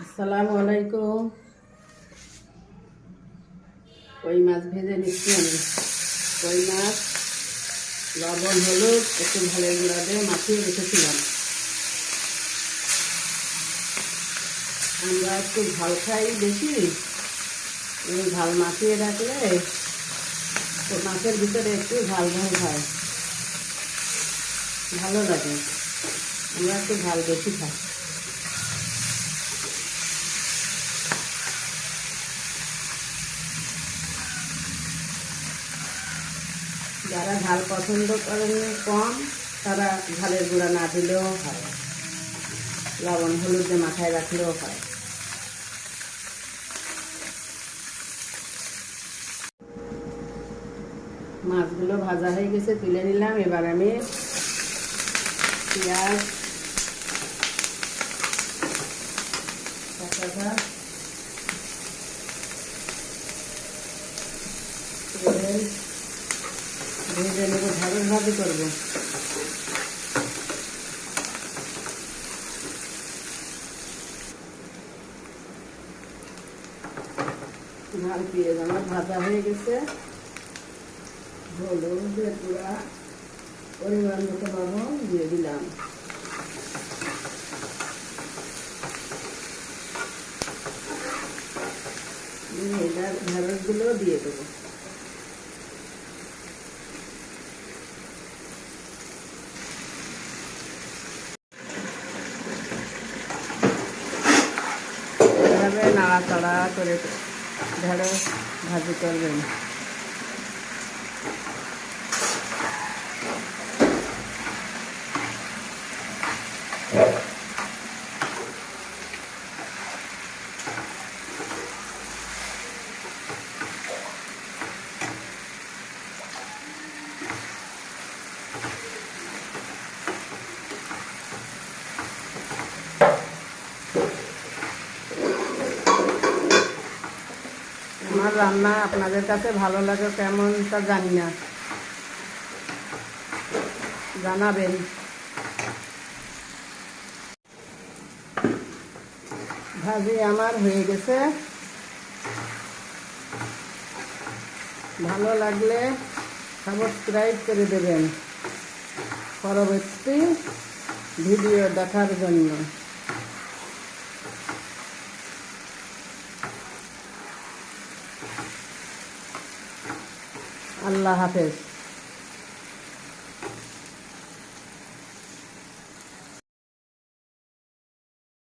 আসসালামু আলাইকুম। কই মাছ ভেজে নিচ্ছি আমি। কই মাছ লবণ হলুদ একটু ঝালের গুঁড়া দিয়ে মাখিয়ে রেখেছিলাম। আমরা একটু ঝাল খাই বেশি, এই ঝাল মাখিয়ে রাখলে তো মাছের ভিতরে একটু ঝাল ঝাল হয়, ভালো লাগে। আমরা একটু ঝাল বেশি খাই। যারা ঝাল পছন্দ করেন কম, তারা ঝালের গুঁড়া না দিলেও হয়, লবণ হলুদ দিয়ে মাথায় রাখলেও হয়। মাছগুলো ভাজা হয়ে গেছে, তুলে নিলাম। এবার আমি পেঁয়াজ, কাঁচা তেল ভেজে নেব, ঝালের ভাজি করবো। ঝাল পেঁয়াজ আমার ভাজা হয়ে গেছে। হলুদের গুঁড়া পরিমাণ মতো লবণ দিয়ে দিলাম। এবার ঢেঁড়সগুলো দিয়ে দেবো। এভাবে নাড়াচাড়া করে ঢেঁড়স ভাজি করবেন। আমার রান্না আপনাদের কাছে ভালো লাগে কেমন তা জানি না, জানাবেন। ভাজি আমার হয়ে গেছে। ভালো লাগলে সাবস্ক্রাইব করে দেবেন পরবর্তী ভিডিও দেখার জন্য। আল্লাহ হাফেজ।